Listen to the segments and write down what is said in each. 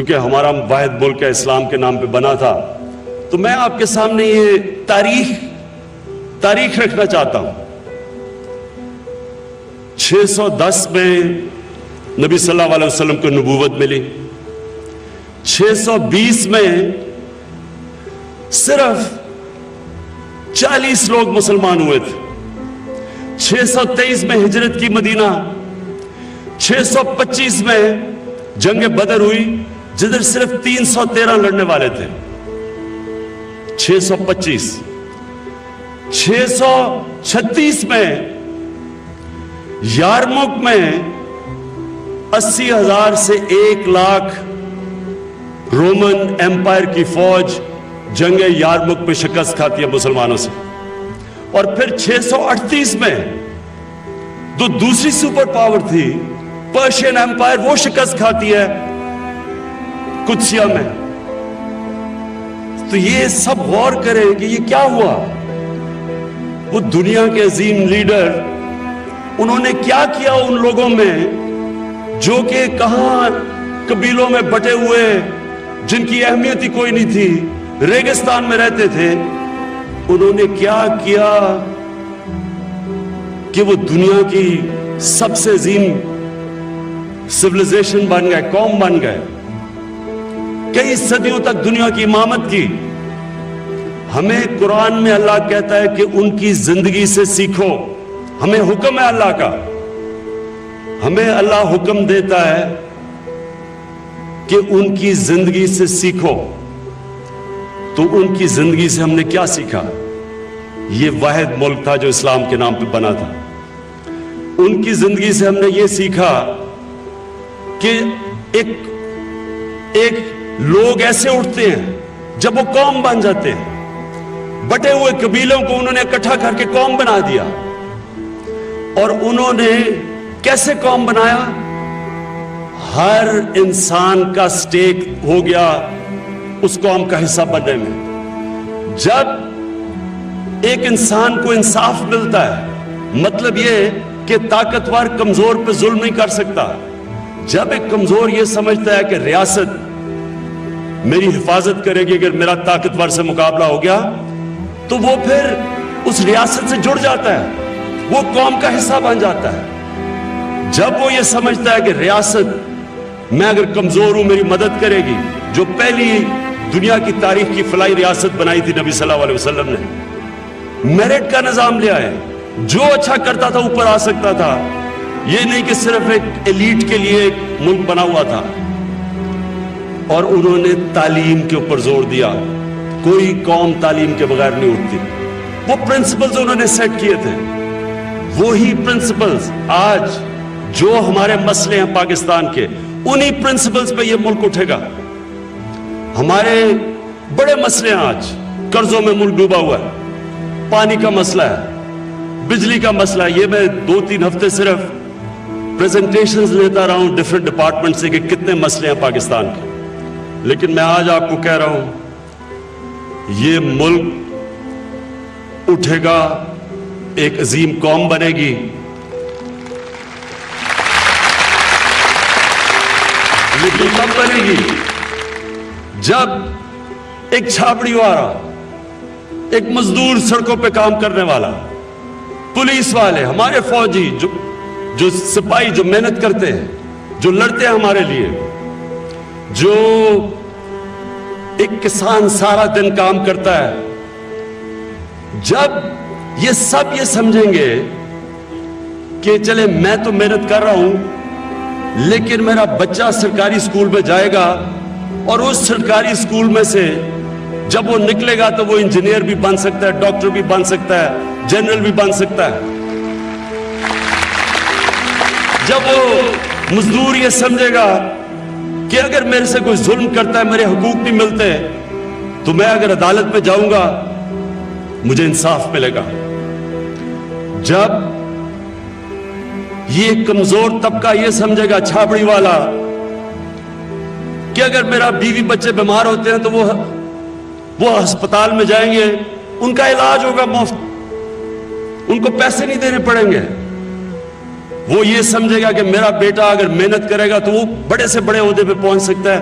چونکہ ہمارا واحد ملک ہے اسلام کے نام پہ بنا تھا، تو میں آپ کے سامنے یہ تاریخ رکھنا چاہتا ہوں۔ 610 میں نبی صلی اللہ علیہ وسلم کو نبوت ملی، 620 میں صرف 40 لوگ مسلمان ہوئے تھے، 623 میں ہجرت کی مدینہ، 625 میں جنگ بدر ہوئی جدھر صرف 313 لڑنے والے تھے، 625 636 میں یارموک میں 80,000 سے 1,00,000 رومن ایمپائر کی فوج جنگ یارموک پہ شکست کھاتی ہے مسلمانوں سے، اور پھر 638 میں جو دوسری سپر پاور تھی پرشین ایمپائر، وہ شکست کھاتی ہے قدسیہ میں۔ تو یہ سب غور کریں کہ یہ کیا ہوا، وہ دنیا کے عظیم لیڈر انہوں نے کیا کیا ان لوگوں میں جو کہ کہاں قبیلوں میں بٹے ہوئے، جن کی اہمیت ہی کوئی نہیں تھی، ریگستان میں رہتے تھے، انہوں نے کیا کیا کہ وہ دنیا کی سب سے عظیم سویلائزیشن بن گئے، قوم بن گئے، کئی صدیوں تک دنیا کی امامت کی۔ ہمیں قرآن میں اللہ کہتا ہے کہ ان کی زندگی سے سیکھو، ہمیں حکم ہے اللہ کا، ہمیں اللہ حکم دیتا ہے کہ ان کی زندگی سے سیکھو۔ تو ان کی زندگی سے ہم نے کیا سیکھا؟ یہ واحد ملک تھا جو اسلام کے نام پہ بنا تھا۔ ان کی زندگی سے ہم نے یہ سیکھا کہ ایک لوگ ایسے اٹھتے ہیں جب وہ قوم بن جاتے ہیں، بٹے ہوئے قبیلوں کو انہوں نے اکٹھا کر کے قوم بنا دیا، اور انہوں نے کیسے قوم بنایا؟ ہر انسان کا سٹیک ہو گیا اس قوم کا حصہ بننے میں۔ جب ایک انسان کو انصاف ملتا ہے، مطلب یہ کہ طاقتور کمزور پہ ظلم نہیں کر سکتا، جب ایک کمزور یہ سمجھتا ہے کہ ریاست میری حفاظت کرے گی اگر میرا طاقتور سے مقابلہ ہو گیا، تو وہ پھر اس ریاست سے جڑ جاتا ہے، وہ قوم کا حصہ بن جاتا ہے۔ جب وہ یہ سمجھتا ہے کہ ریاست میں اگر کمزور ہوں میری مدد کرے گی، جو پہلی دنیا کی تاریخ کی فلاحی ریاست بنائی تھی نبی صلی اللہ علیہ وسلم نے، میرٹ کا نظام لے آئے، جو اچھا کرتا تھا اوپر آ سکتا تھا، یہ نہیں کہ صرف ایک ایلیٹ کے لیے ایک ملک بنا ہوا تھا۔ اور انہوں نے تعلیم کے اوپر زور دیا، کوئی قوم تعلیم کے بغیر نہیں اٹھتی۔ وہ پرنسپلز انہوں نے سیٹ کیے تھے، وہی پرنسپلز آج جو ہمارے مسئلے ہیں پاکستان کے، انہی پرنسپلز پہ یہ ملک اٹھے گا۔ ہمارے بڑے مسئلے ہیں آج، قرضوں میں ملک ڈوبا ہوا ہے، پانی کا مسئلہ ہے، بجلی کا مسئلہ ہے۔ یہ میں 2-3 ہفتے صرف پریزنٹیشنز لیتا رہا ہوں ڈیفرنٹ ڈپارٹمنٹ سے کہ کتنے مسئلے ہیں پاکستان کے، لیکن میں آج آپ کو کہہ رہا ہوں یہ ملک اٹھے گا، ایک عظیم قوم بنے گی۔ لیکن کب بنے گی؟ جب ایک چھاپڑی والا، ایک مزدور سڑکوں پہ کام کرنے والا، پولیس والے، ہمارے فوجی جو سپاہی جو محنت کرتے ہیں، جو لڑتے ہیں ہمارے لیے، جو ایک کسان سارا دن کام کرتا ہے، جب یہ سب یہ سمجھیں گے کہ چلے میں تو محنت کر رہا ہوں لیکن میرا بچہ سرکاری سکول میں جائے گا، اور اس سرکاری سکول میں سے جب وہ نکلے گا تو وہ انجینئر بھی بن سکتا ہے، ڈاکٹر بھی بن سکتا ہے، جنرل بھی بن سکتا ہے۔ جب وہ مزدور یہ سمجھے گا کہ اگر میرے سے کوئی ظلم کرتا ہے، میرے حقوق نہیں ملتے، تو میں اگر عدالت پہ جاؤں گا مجھے انصاف ملے گا۔ جب یہ کمزور طبقہ یہ سمجھے گا، چھاپڑی والا، کہ اگر میرا بیوی بچے بیمار ہوتے ہیں تو وہ ہسپتال میں جائیں گے، ان کا علاج ہوگا مفت، ان کو پیسے نہیں دینے پڑیں گے۔ وہ یہ سمجھے گا کہ میرا بیٹا اگر محنت کرے گا تو وہ بڑے سے بڑے عہدے پہ پہنچ سکتا ہے،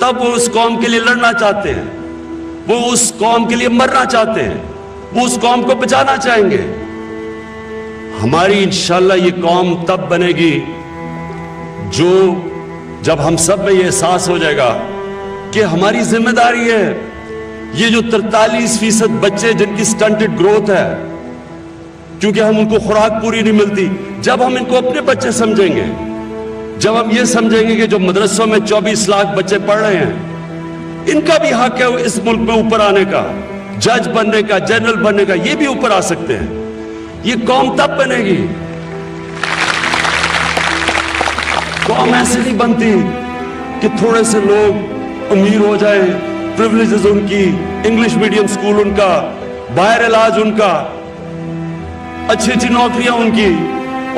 تب وہ اس قوم کے لیے لڑنا چاہتے ہیں, وہ اس قوم کے لیے مرنا چاہتے ہیں, وہ اس قوم کو بچانا چاہیں گے. ہماری انشاءاللہ یہ قوم تب بنے گی جو جب ہم سب میں یہ احساس ہو جائے گا کہ ہماری ذمہ داری ہے. یہ جو 43% بچے جن کی سٹنٹڈ گروتھ ہے کیونکہ ہم ان کو خوراک پوری نہیں ملتی, جب ہم ان کو اپنے بچے سمجھیں گے, جب ہم یہ سمجھیں گے کہ جو مدرسوں میں 24 لاکھ بچے پڑھ رہے ہیں ان کا بھی حق ہے اس ملک میں اوپر آنے کا, جج بننے کا, جنرل بننے کا, یہ بھی اوپر آ سکتے ہیں. یہ قوم تب بنے گی. قوم ایسے نہیں بنتی کہ تھوڑے سے لوگ امیر ہو جائیں, پریولیجز ان کی, انگلش میڈیم سکول ان کا, باہر علاج ان کا, اچھی اچھی نوکریاں ان کی,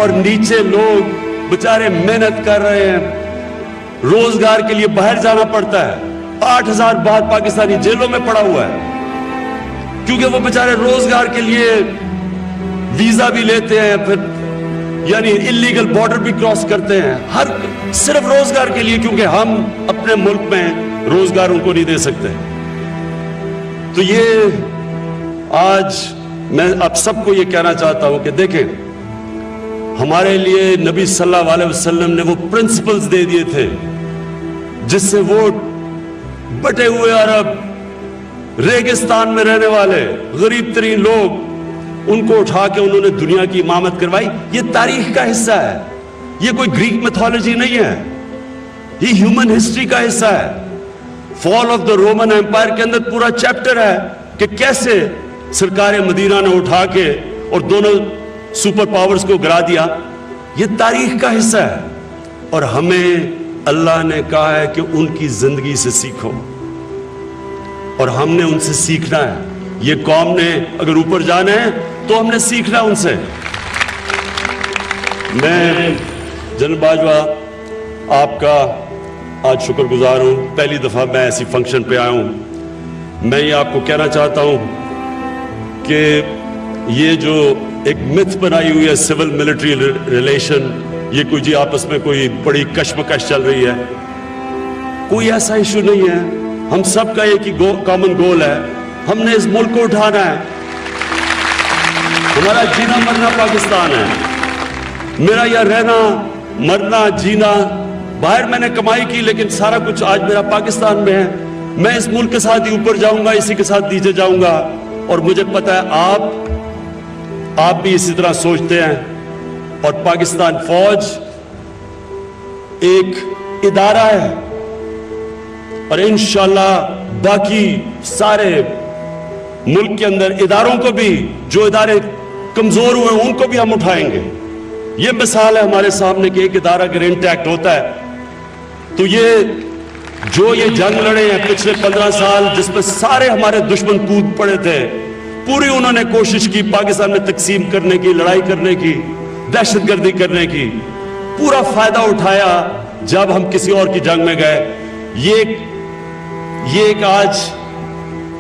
اور نیچے لوگ بچارے محنت کر رہے ہیں, روزگار کے لیے باہر جانا پڑتا ہے. 8,000 بعد پاکستانی جیلوں میں پڑا ہوا ہے کیونکہ وہ بچارے روزگار کے لیے ویزا بھی لیتے ہیں, پھر یعنی انلیگل بارڈر بھی کراس کرتے ہیں, ہر صرف روزگار کے لیے, کیونکہ ہم اپنے ملک میں روزگار ان کو نہیں دے سکتے. تو یہ آج میں آپ سب کو یہ کہنا چاہتا ہوں کہ دیکھیں, ہمارے لیے نبی صلی اللہ علیہ وسلم نے وہ پرنسپلز دے دیے تھے جس سے وہ بٹے ہوئے عرب, ریگستان میں رہنے والے غریب ترین لوگ, ان کو اٹھا کے انہوں نے دنیا کی امامت کروائی. یہ تاریخ کا حصہ ہے, یہ کوئی گریک میتھولوجی نہیں ہے, یہ ہیومن ہسٹری کا حصہ ہے. فال آف دا رومن ایمپائر کے اندر پورا چیپٹر ہے کہ کیسے سرکار مدینہ نے اٹھا کے اور دونوں سپر پاورز کو گرا دیا. یہ تاریخ کا حصہ ہے, اور ہمیں اللہ نے کہا ہے کہ ان کی زندگی سے سیکھو, اور ہم نے ان سے سیکھنا ہے. یہ قوم نے اگر اوپر جانا ہے تو ہم نے سیکھنا ان سے. میں جنرل باجوہ آپ کا آج شکر گزار ہوں, پہلی دفعہ میں ایسی فنکشن پہ آیا ہوں. میں یہ آپ کو کہنا چاہتا ہوں کہ یہ جو ایک متھ بنائی ہوئی ہے سول ملٹری ریلیشن, یہ کوئی جی آپس میں کوئی بڑی کشمکش چل رہی ہے, کوئی ایسا ایشو نہیں ہے. ہم سب کا ایک ہی کامن گول ہے, ہم نے اس ملک کو اٹھانا ہے. ہمارا جینا مرنا پاکستان ہے. میرا یہ رہنا مرنا جینا, باہر میں نے کمائی کی لیکن سارا کچھ آج میرا پاکستان میں ہے. میں اس ملک کے ساتھ ہی اوپر جاؤں گا, اسی کے ساتھ نیچے جاؤں گا. اور مجھے پتا ہے آپ بھی اسی طرح سوچتے ہیں. اور پاکستان فوج ایک ادارہ ہے, اور انشاءاللہ باقی سارے ملک کے اندر اداروں کو بھی, جو ادارے کمزور ہوئے ہیں ان کو بھی ہم اٹھائیں گے. یہ مثال ہے ہمارے سامنے کہ ایک ادارہ اگر انٹیکٹ ہوتا ہے تو یہ جنگ لڑے ہیں پچھلے 15 سال, جس پہ سارے ہمارے دشمن کود پڑے تھے, پوری انہوں نے کوشش کی پاکستان میں تقسیم کرنے کی, لڑائی کرنے کی, دہشت گردی کرنے کی, پورا فائدہ اٹھایا جب ہم کسی اور کی جنگ میں گئے. یہ ایک آج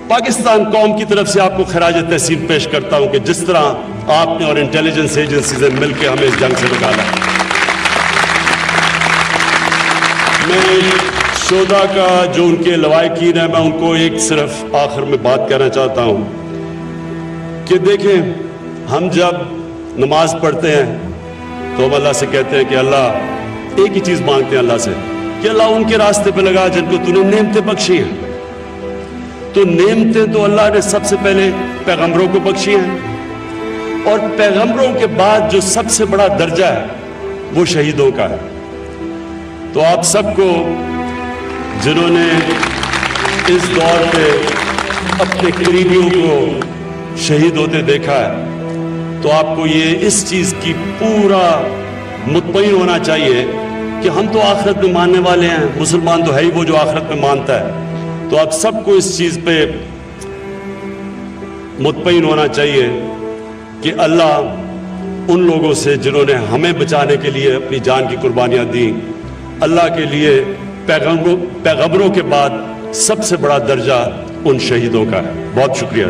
پاکستان قوم کی طرف سے آپ کو خراج تحسین پیش کرتا ہوں کہ جس طرح آپ نے اور انٹیلیجنس ایجنسیز نے مل کے ہمیں اس جنگ سے نکالا. میں شہداء کا جو ان کے لواحقین ہیں, میں ان کو ایک صرف آخر میں بات کہنا چاہتا ہوں کہ دیکھیں, ہم جب نماز پڑھتے ہیں تو ہم اللہ سے کہتے ہیں کہ اللہ, ایک ہی چیز مانگتے ہیں اللہ سے کہ اللہ ان کے راستے پہ لگا جن کو تو نے نعمتیں بخشی ہیں. تو نعمتیں تو اللہ نے سب سے پہلے پیغمبروں کو بخشی ہیں, اور پیغمبروں کے بعد جو سب سے بڑا درجہ ہے وہ شہیدوں کا ہے. تو آپ سب کو جنہوں نے اس دور پہ اپنے قریبیوں کو شہید ہوتے دیکھا ہے, تو آپ کو یہ اس چیز کی پورا مطمئن ہونا چاہیے کہ ہم تو آخرت میں ماننے والے ہیں. مسلمان تو ہے ہی وہ جو آخرت میں مانتا ہے. تو آپ سب کو اس چیز پہ مطمئن ہونا چاہیے کہ اللہ ان لوگوں سے جنہوں نے ہمیں بچانے کے لیے اپنی جان کی قربانیاں دیں, اللہ کے لیے پیغمبروں کے بعد سب سے بڑا درجہ ان شہیدوں کا ہے. بہت شکریہ.